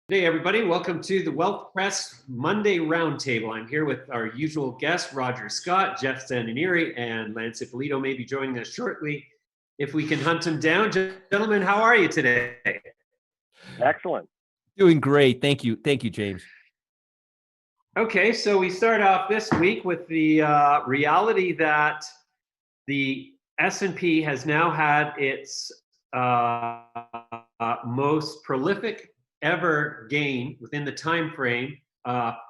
Hey, everybody. Welcome to the Wealthpress Monday Roundtable. I'm here with our usual guests, Roger Scott, Jeff Zananiri, and Lance Ippolito may be joining us shortly if we can hunt him down. Gentlemen, how are you today? Excellent. Doing great. Thank you. Thank you, James. Okay, so we start off this week with the reality that the S&P has now had its most prolific ever gain within the time frame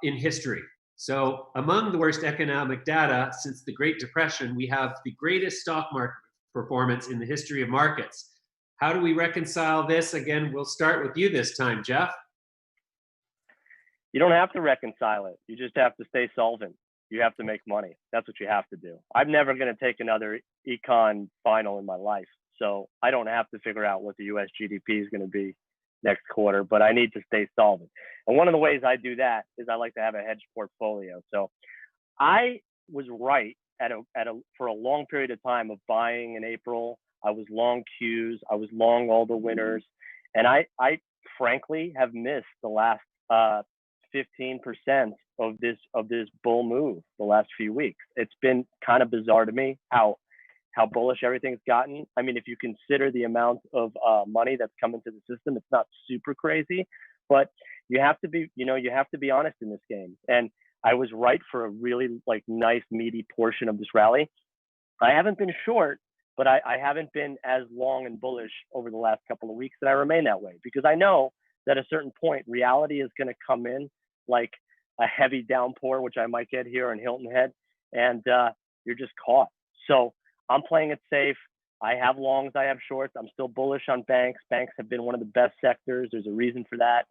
in history. So among the worst economic data since the Great Depression, we have the greatest stock market performance in the history of markets. How do we reconcile this? Again, we'll start with you this time, Jeff. You don't have to reconcile it. You just have to stay solvent. You have to make money. That's what you have to do. I'm never going to take another ECON final in my life. So I don't have to figure out what the US GDP is going to be next quarter, but I need to stay solvent. And one of the ways I do that is I like to have a hedged portfolio. So I was right for a long period of time of buying in April. I was long Qs. I was long all the winners. And I frankly have missed the last 15% of this bull move the last few weeks. It's been kind of bizarre to me how bullish everything's gotten. I mean, if you consider the amount of money that's come into the system, it's not super crazy, but you have to be honest in this game. And I was right for a really nice meaty portion of this rally. I haven't been short, but I haven't been as long and bullish over the last couple of weeks, and I remain that way because I know that at a certain point, reality is going to come in like a heavy downpour, which I might get here in Hilton Head, and you're just caught. So I'm playing it safe. I have longs, I have shorts. I'm still bullish on banks. Banks have been one of the best sectors. There's a reason for that.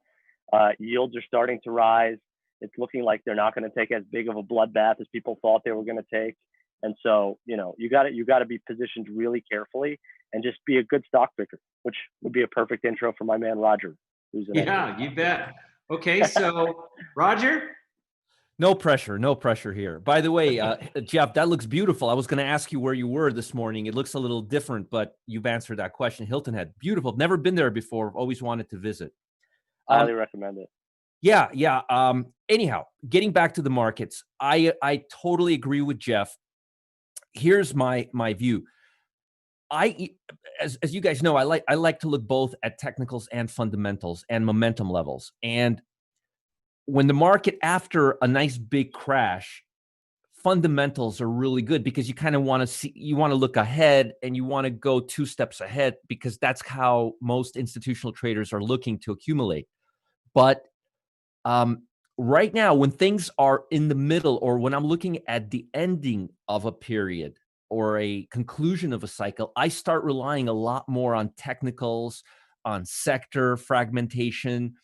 Yields are starting to rise. It's looking like they're not going to take as big of a bloodbath as people thought they were going to take. And so, you got to be positioned really carefully and just be a good stock picker, which would be a perfect intro for my man Roger, who's an expert. You bet. Okay, so Roger? No pressure here. By the way, Jeff, that looks beautiful. I was going to ask you where you were this morning. It looks a little different, but you've answered that question. Hilton Head, beautiful. Never been there before. Always wanted to visit. Highly recommend it. Yeah. Anyhow, getting back to the markets, I totally agree with Jeff. Here's my view. As you guys know, I like to look both at technicals and fundamentals and momentum levels. And when the market, after a nice big crash, fundamentals are really good because you kind of want to see, you want to look ahead and you want to go 2 steps ahead because that's how most institutional traders are looking to accumulate. But right now, when things are in the middle or when I'm looking at the ending of a period or a conclusion of a cycle, I start relying a lot more on technicals, on sector fragmentation,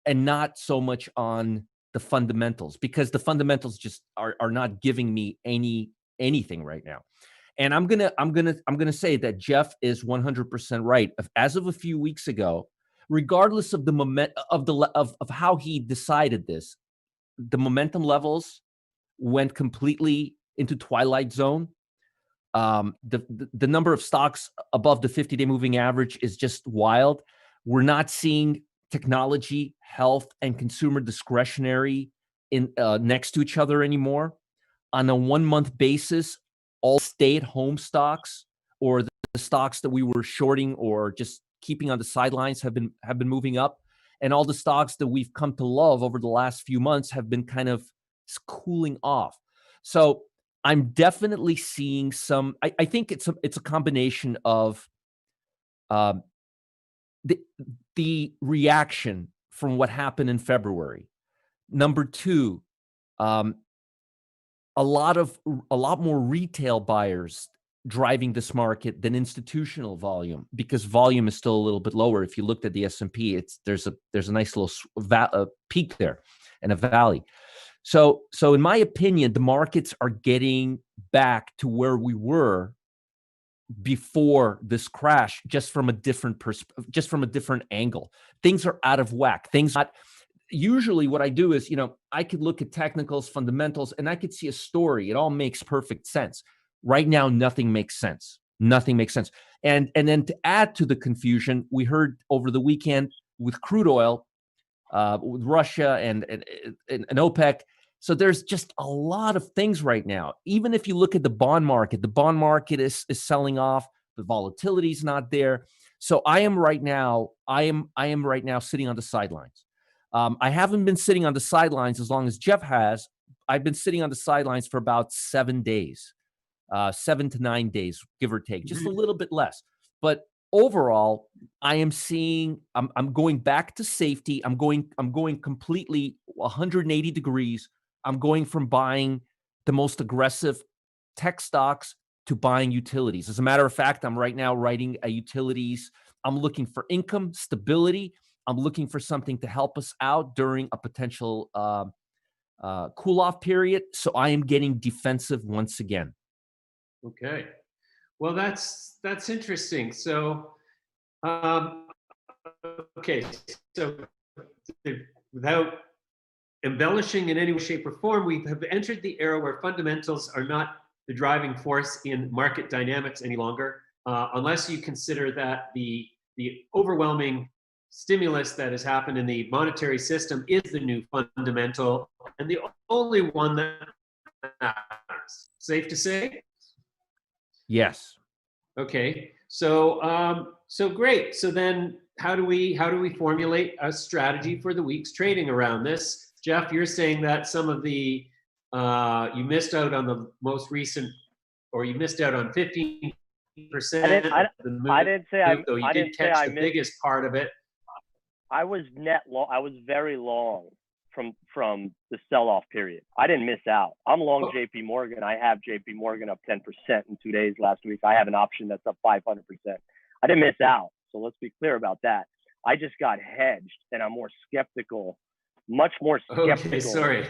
and not so much on the fundamentals because the fundamentals just are not giving me anything right now. And I'm gonna say that Jeff is 100% right. As of a few weeks ago, regardless of the moment of how he decided this, the momentum levels went completely into twilight zone. The number of stocks above the 50-day moving average is just wild. We're not seeing technology, health, and consumer discretionary in next to each other anymore. On a 1-month basis, all stay-at-home stocks or the stocks that we were shorting or just keeping on the sidelines have been moving up, and all the stocks that we've come to love over the last few months have been kind of cooling off. So I'm definitely seeing some. I think it's a combination of the reaction from what happened in February. Number 2, a lot more retail buyers driving this market than institutional volume because volume is still a little bit lower. If you looked at the S&P, there's a nice little peak there and a valley. So in my opinion, the markets are getting back to where we were before this crash, just from a different angle. Things are out of whack. Usually what I do is, I could look at technicals, fundamentals, and I could see a story. It all makes perfect sense. Right now, nothing makes sense. And then to add to the confusion, we heard over the weekend with crude oil, with Russia and OPEC. So there's just a lot of things right now. Even if you look at the bond market is selling off. The volatility is not there. So I am right now sitting on the sidelines. I haven't been sitting on the sidelines as long as Jeff has. I've been sitting on the sidelines for about 7 days, 7 to 9 days, give or take, just a little bit less. But overall, I am seeing. I'm going back to safety. I'm going completely 180 degrees. I'm going from buying the most aggressive tech stocks to buying utilities. As a matter of fact, I'm right now writing a utilities. I'm looking for income stability. I'm looking for something to help us out during a potential cool-off period. So I am getting defensive once again. Okay. Well, that's interesting. So, okay. So without embellishing in any way, shape, or form, we have entered the era where fundamentals are not the driving force in market dynamics any longer, unless you consider that the overwhelming stimulus that has happened in the monetary system is the new fundamental and the only one that matters. Safe to say? Yes. Okay. So so great. So then how do we formulate a strategy for the week's trading around this? Jeff, you're saying that some of the you missed out on the most recent, or you missed out on 15%. I didn't say I. Though you I did didn't say catch I the missed. biggest part of it. I was net long. I was very long from the sell-off period. I didn't miss out. I'm long JP Morgan. I have JP Morgan up 10% in 2 days last week. I have an option that's up 500%. I didn't miss out. So let's be clear about that. I just got hedged, and I'm more skeptical, much more skeptical. Okay, sorry.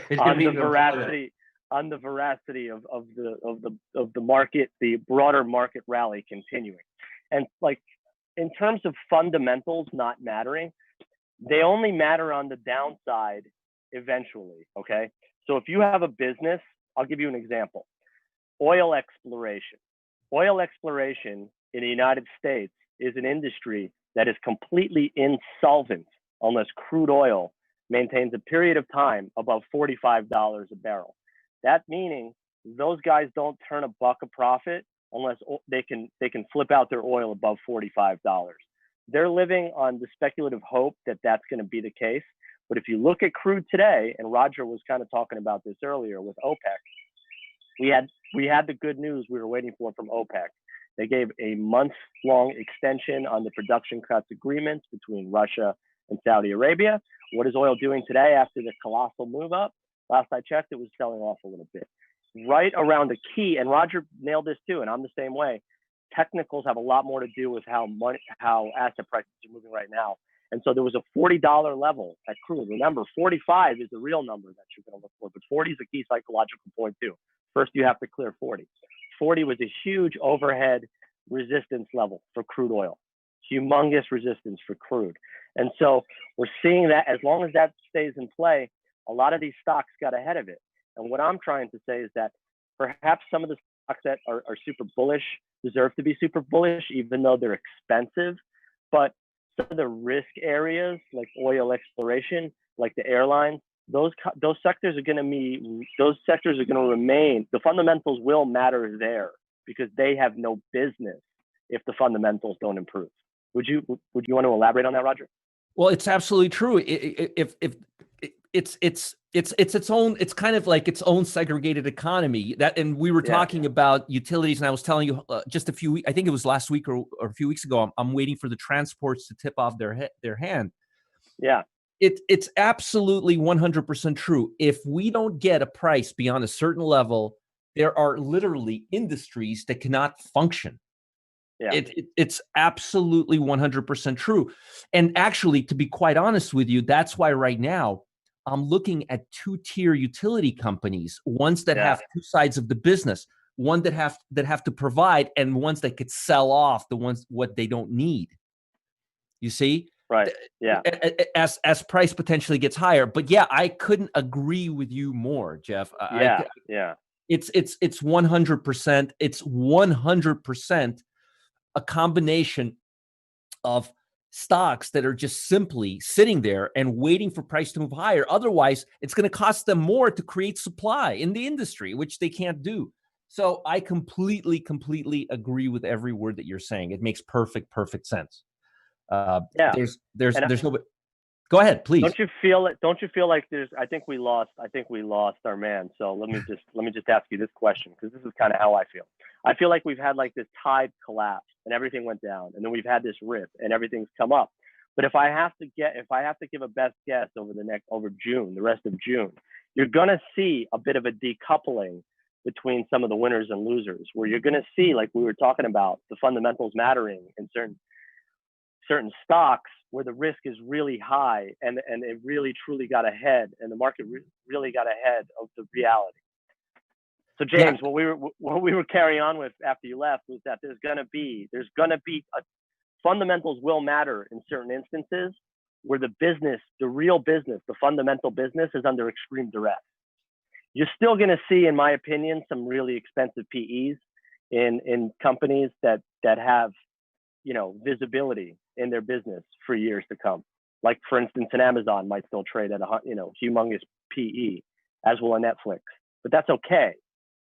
on the veracity of the market, the broader market rally continuing. And like in terms of fundamentals not mattering, they only matter on the downside eventually. Okay. So if you have a business, I'll give you an example. Oil exploration. Oil exploration in the United States is an industry that is completely insolvent unless crude oil maintains a period of time above $45 a barrel. That meaning those guys don't turn a buck a profit unless they can flip out their oil above $45. They're living on the speculative hope that that's going to be the case. But if you look at crude today, and Roger was kind of talking about this earlier with OPEC, we had the good news we were waiting for from OPEC. They gave a month-long extension on the production cuts agreements between Russia and Saudi Arabia. What is oil doing today after the colossal move up? Last I checked, it was selling off a little bit. Right around the key, and Roger nailed this too, and I'm the same way. Technicals have a lot more to do with how asset prices are moving right now. And so there was a $40 level at crude. Remember, 45 is the real number that you're going to look for, but 40 is a key psychological point too. First, you have to clear 40. 40 was a huge overhead resistance level for crude oil, humongous resistance for crude. And so we're seeing that as long as that stays in play, a lot of these stocks got ahead of it. And what I'm trying to say is that perhaps some of the stocks that are super bullish deserve to be super bullish, even though they're expensive. But some of the risk areas like oil exploration, like the airlines, those sectors are going to remain. The fundamentals will matter there because they have no business if the fundamentals don't improve. Would you want to elaborate on that, Roger? Well, it's absolutely true. If it's its own, it's kind of like its own segregated economy. That, and we were talking about utilities, and I was telling you just a few weeks, I think it was last week or a few weeks ago. I'm waiting for the transports to tip off their hand. Yeah. It's absolutely 100% true. If we don't get a price beyond a certain level, there are literally industries that cannot function. Yeah. It's absolutely 100% true. And actually, to be quite honest with you, that's why right now I'm looking at two-tier utility companies, ones that have two sides of the business, one that have to provide, and ones that could sell off the ones what they don't need. You see? Right. Yeah. As price potentially gets higher. But yeah, I couldn't agree with you more, Jeff. Yeah. It's 100%. It's 100% a combination of stocks that are just simply sitting there and waiting for price to move higher. Otherwise, it's going to cost them more to create supply in the industry, which they can't do. So I completely agree with every word that you're saying. It makes perfect sense. Yeah. There's no. Go ahead, please. Don't you feel it? Don't you feel like there's? I think we lost our man. So let me just ask you this question, because this is kind of how I feel. I feel like we've had like this tide collapse and everything went down, and then we've had this rip and everything's come up. But if I have to give a best guess over June, the rest of June, you're gonna see a bit of a decoupling between some of the winners and losers, where you're gonna see, like we were talking about, the fundamentals mattering in certain stocks where the risk is really high and it really truly got ahead, and the market really got ahead of the reality. So James, what we were carrying on with after you left was that there's gonna be fundamentals will matter in certain instances where the real business, the fundamental business is under extreme duress. You're still gonna see, in my opinion, some really expensive PEs in companies that have, visibility in their business for years to come. Like, for instance, an Amazon might still trade at a humongous PE, as will a Netflix. But that's okay,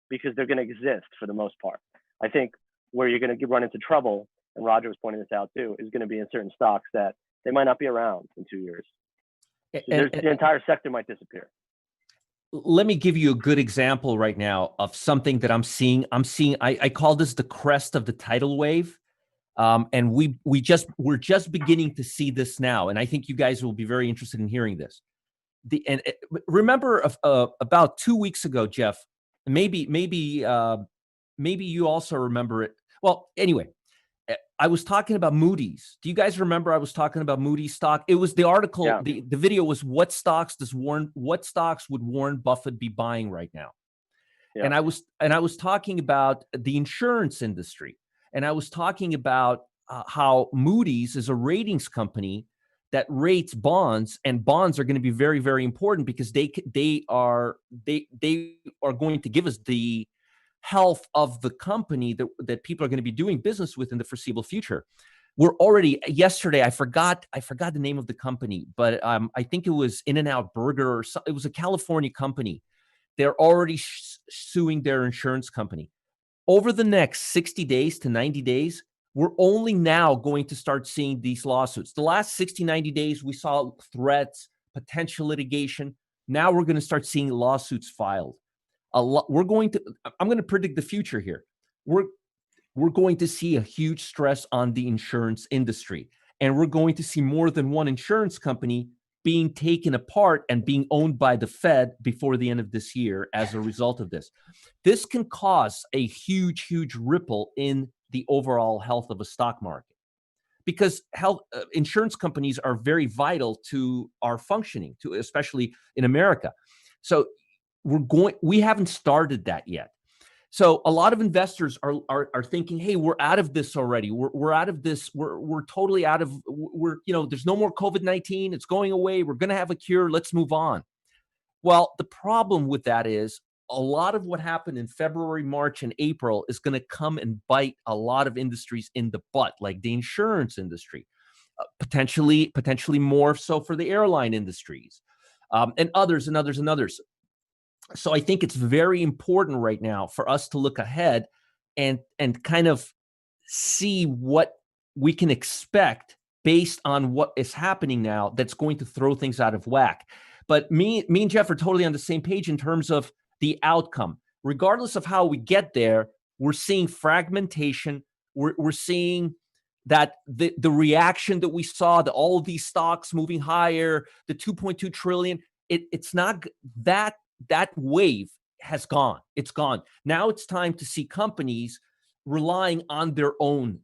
because they're going to exist for the most part. I think where you're going to run into trouble, and Roger was pointing this out too, is going to be in certain stocks that they might not be around in 2 years. The entire sector might disappear. Let me give you a good example right now of something that I'm seeing. I call this the crest of the tidal wave. And we're just beginning to see this now, and I think you guys will be very interested in hearing this. Remember about 2 weeks ago, Jeff. Maybe you also remember it. Well, anyway, I was talking about Moody's. Do you guys remember I was talking about Moody's stock? It was the article. Yeah. The video was what stocks would Warren Buffett be buying right now? Yeah. And I was talking about the insurance industry. And I was talking about how Moody's is a ratings company that rates bonds, and bonds are going to be very, very important because they are going to give us the health of the company that people are going to be doing business with in the foreseeable future. We're already yesterday. I forgot the name of the company, but I think it was In-N-Out Burger, or it was a California company. They're already suing their insurance company. Over the next 60 days to 90 days, we're only now going to start seeing these lawsuits. The last 60, 90 days, we saw threats, potential litigation. Now we're going to start seeing lawsuits filed. I'm going to predict the future here. We're going to see a huge stress on the insurance industry, and we're going to see more than one insurance company being taken apart and being owned by the Fed before the end of this year as a result of this. This can cause a huge ripple in the overall health of a stock market, because insurance companies are very vital to our functioning, especially in America. So we haven't started that yet. So a lot of investors are thinking, hey, we're out of this already. We're out of this. We're totally out of, there's no more COVID-19. It's going away. We're going to have a cure. Let's move on. Well, the problem with that is a lot of what happened in February, March, and April is going to come and bite a lot of industries in the butt, like the insurance industry, potentially more so for the airline industries, and others. So I think it's very important right now for us to look ahead and kind of see what we can expect based on what is happening now that's going to throw things out of whack. But me and Jeff are totally on the same page in terms of the outcome. Regardless of how we get there, we're seeing fragmentation. We're seeing that the reaction that we saw, all of these stocks moving higher, the 2.2 trillion, it's not that wave has gone. It's gone. Now it's time to see companies relying on their own.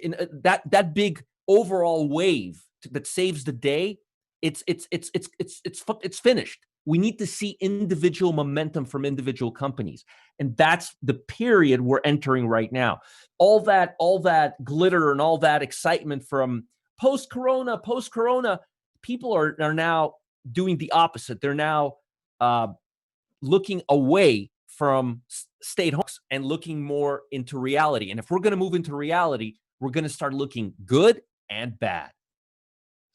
In that big overall wave that saves the day, it's finished. We need to see individual momentum from individual companies, and that's the period we're entering right now. All that glitter and all that excitement from post-corona, people are now doing the opposite. They're now looking away from stay at home and looking more into reality. And if we're going to move into reality, we're going to start looking good and bad.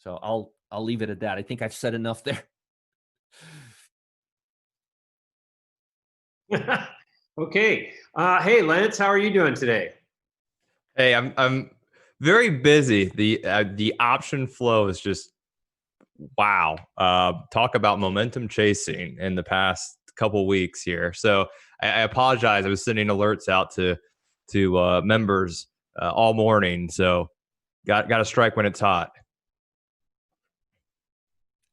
So I'll leave it at that. I think I've said enough there. Okay. Hey, Lance, how are you doing today? Hey, I'm very busy. The option flow is just wow. Talk about momentum chasing in the past couple weeks here. So I apologize. I was sending alerts out to members all morning. So got to strike when it's hot.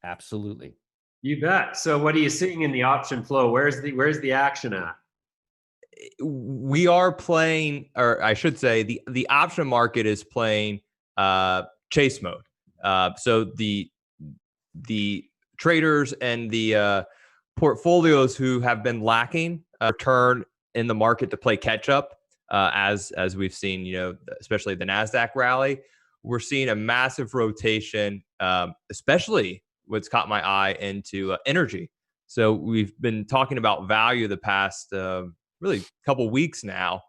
Absolutely. You bet. So what are you seeing in the option flow? Where's the action at? We are playing, or I should say, the option market is playing chase mode. So the traders and the portfolios who have been lacking return in the market to play catch up, as we've seen, especially the Nasdaq rally. We're seeing a massive rotation, especially what's caught my eye into energy. So we've been talking about value the past really couple weeks now,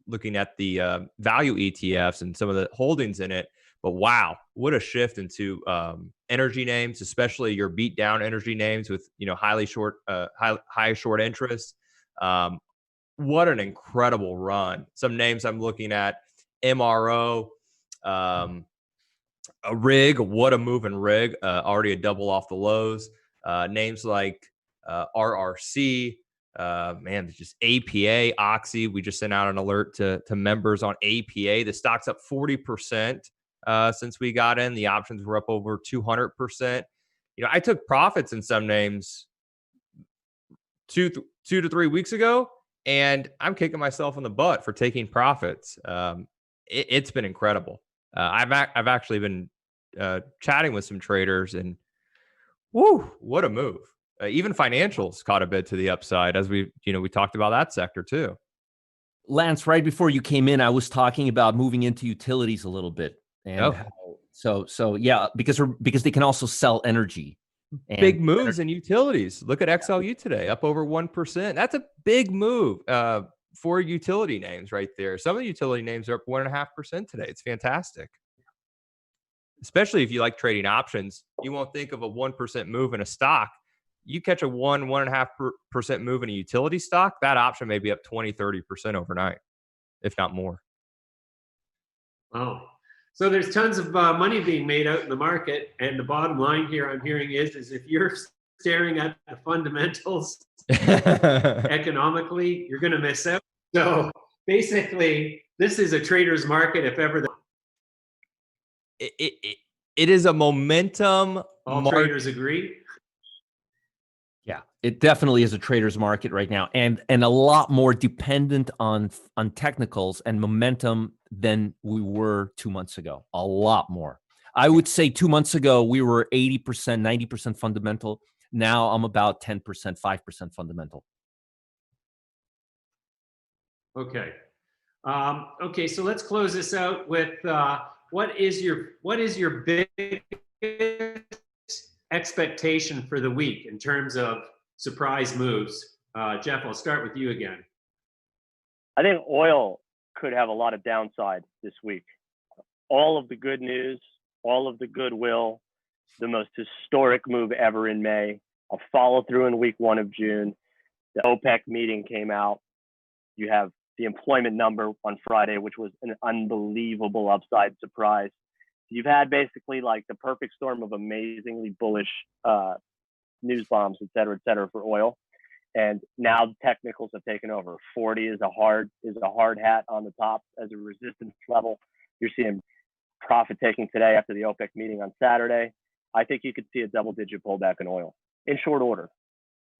looking at the value ETFs and some of the holdings in it. But wow, what a shift into energy names, especially your beat down energy names with highly short, high short interest. What an incredible run! Some names I'm looking at: MRO, a rig. What a move in rig! Already a double off the lows. Names like RRC. Man, just APA, Oxy. We just sent out an alert to members on APA. The stock's up 40%. Since we got in. The options were up over 200%. I took profits in some names two to 3 weeks ago, and I'm kicking myself in the butt for taking profits. It's been incredible. I've actually been chatting with some traders, and whoo, what a move! Even financials caught a bit to the upside, as we talked about that sector too. Lance, right before you came in, I was talking about moving into utilities a little bit. And so yeah, because they can also sell energy. Big moves in utilities. Look at XLU today, up over 1%. That's a big move for utility names right there. Some of the utility names are up 1.5% today. It's fantastic. Especially if you like trading options, you won't think of a 1% move in a stock. You catch a 1.5% move in a utility stock, that option may be up 20, 30% overnight, if not more. Wow. So there's tons of money being made out in the market, and the bottom line here I'm hearing is if you're staring at the fundamentals economically, you're going to miss out. So basically, this is a trader's market, if ever. It is a momentum. All traders agree. Yeah, it definitely is a trader's market right now, and a lot more dependent on technicals and momentum than we were 2 months ago. A lot more. I would say 2 months ago we were 80%, 90% fundamental. Now I'm about 10%, 5% fundamental. Okay. Okay, so let's close this out with what is your biggest expectation for the week in terms of surprise moves? Jeff, I'll start with you again. I think oil could have a lot of downside this week. All of the good news, all of the goodwill, the most historic move ever in May, a follow through in week 1 of June. The OPEC meeting came out. You have the employment number on Friday, which was an unbelievable upside surprise. You've had basically like the perfect storm of amazingly bullish news bombs, et cetera, for oil. And now the technicals have taken over. 40 is a hard hat on the top as a resistance level. You're seeing profit taking today after the OPEC meeting on Saturday. I think you could see a double-digit pullback in oil in short order.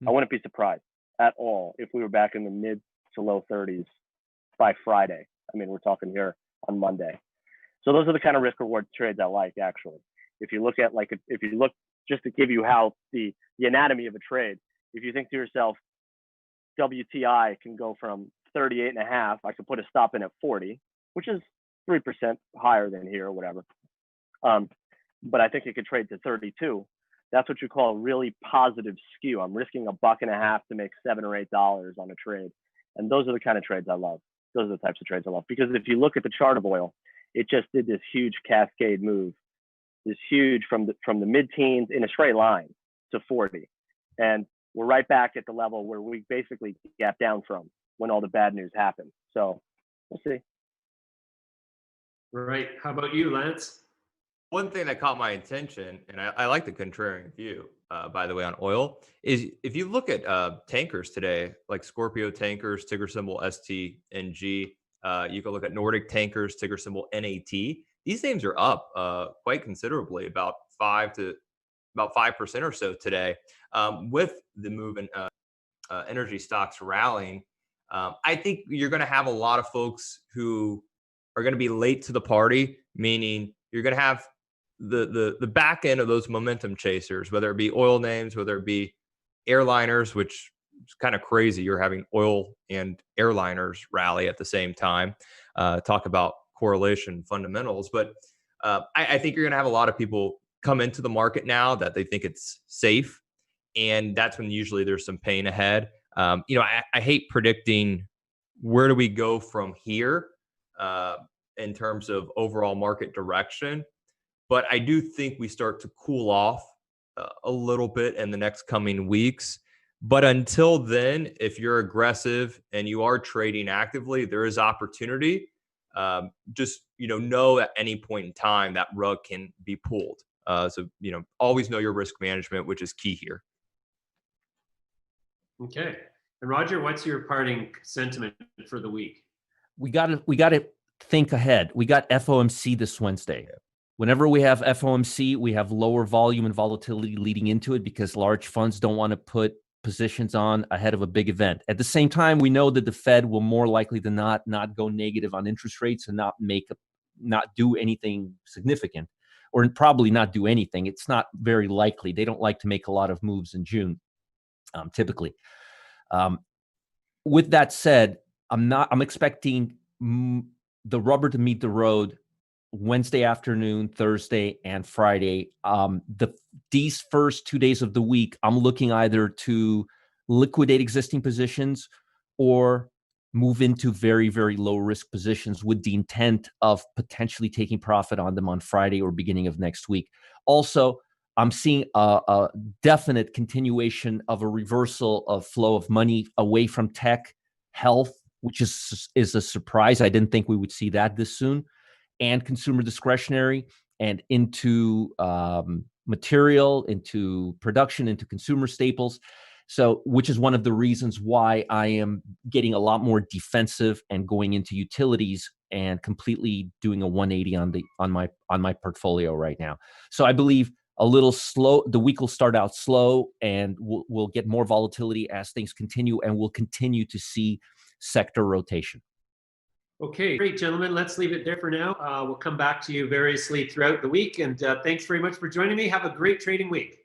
I wouldn't be surprised at all if we were back in the mid to low 30s by Friday. I mean, we're talking here on Monday. So those are the kind of risk reward trades I like, actually. If you look at just to give you how the anatomy of a trade, if you think to yourself, WTI can go from 38.5, I could put a stop in at 40, which is 3% higher than here or whatever. But I think it could trade to 32. That's what you call a really positive skew. I'm risking $1.50 to make $7 or $8 on a trade. And those are the kind of trades I love. Those are the types of trades I love. Because if you look at the chart of oil, it just did this huge cascade move is huge from the mid-teens in a straight line to 40. And we're right back at the level where we basically gap down from when all the bad news happened. So we'll see. Right. How about you, Lance? One thing that caught my attention, and I like the contrarian view, by the way, on oil, is if you look at tankers today, like Scorpio Tankers, ticker symbol STNG, you can look at Nordic Tankers, ticker symbol NAT. These names are up quite considerably, about 5% or so today, with the move in energy stocks rallying. I think you're going to have a lot of folks who are going to be late to the party, meaning you're going to have the back end of those momentum chasers, whether it be oil names, whether it be airliners, which is kind of crazy. You're having oil and airliners rally at the same time. Talk about correlation fundamentals. But I think you're going to have a lot of people come into the market now that they think it's safe. And that's when usually there's some pain ahead. I hate predicting where do we go from here in terms of overall market direction. But I do think we start to cool off a little bit in the next coming weeks. But until then, if you're aggressive and you are trading actively, there is opportunity. Just know at any point in time that rug can be pulled. So always know your risk management, which is key here. Okay. And Roger, what's your parting sentiment for the week? We got to think ahead. We got FOMC this Wednesday. Whenever we have FOMC, we have lower volume and volatility leading into it because large funds don't want to put positions on ahead of a big event. At the same time, we know that the Fed will more likely than not go negative on interest rates and not do anything significant, or probably not do anything. It's not very likely. They don't like to make a lot of moves in June, typically. With that said, I'm expecting the rubber to meet the road Wednesday afternoon, Thursday, and Friday. These first 2 days of the week, I'm looking either to liquidate existing positions or move into very, very low risk positions with the intent of potentially taking profit on them on Friday or beginning of next week. Also, I'm seeing a definite continuation of a reversal of flow of money away from tech, health, which is a surprise. I didn't think we would see that this soon, and consumer discretionary, and into material, into production, into consumer staples. So, which is one of the reasons why I am getting a lot more defensive and going into utilities and completely doing a 180 on my portfolio right now. So I believe a little slow. The week will start out slow, and we'll get more volatility as things continue, and we'll continue to see sector rotation. Okay, great, gentlemen. Let's leave it there for now. We'll come back to you variously throughout the week. And thanks very much for joining me. Have a great trading week.